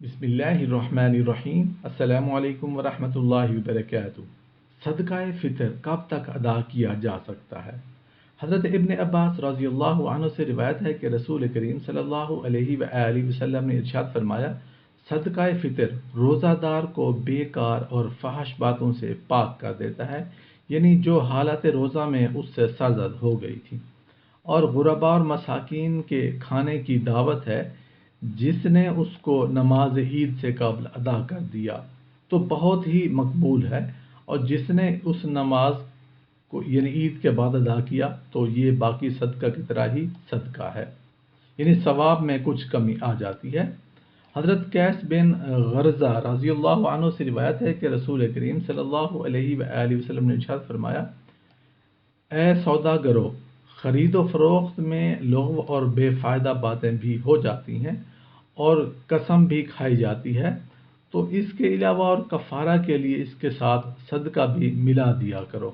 بسم اللہ الرحمن الرحیم۔ السلام علیکم ورحمۃ اللہ وبرکاتہ۔ صدقہ فطر کب تک ادا کیا جا سکتا ہے؟ حضرت ابن عباس رضی اللہ عنہ سے روایت ہے کہ رسول کریم صلی اللہ علیہ وآلہ وسلم نے ارشاد فرمایا، صدقہ فطر روزہ دار کو بیکار اور فحش باتوں سے پاک کر دیتا ہے، یعنی جو حالت روزہ میں اس سے سرزد ہو گئی تھی، اور غرباء اور مساکین کے کھانے کی دعوت ہے۔ جس نے اس کو نماز عید سے قبل ادا کر دیا تو بہت ہی مقبول ہے، اور جس نے اس نماز کو یعنی عید کے بعد ادا کیا تو یہ باقی صدقہ کی طرح ہی صدقہ ہے، یعنی ثواب میں کچھ کمی آ جاتی ہے۔ حضرت قیس بن غرزہ رضی اللہ عنہ سے روایت ہے کہ رسول کریم صلی اللہ علیہ وآلہ وسلم نے ارشاد فرمایا، اے سوداگرو، خرید و فروخت میں لغو اور بے فائدہ باتیں بھی ہو جاتی ہیں اور قسم بھی کھائی جاتی ہے، تو اس کے علاوہ اور کفارہ کے لیے اس کے ساتھ صدقہ بھی ملا دیا کرو۔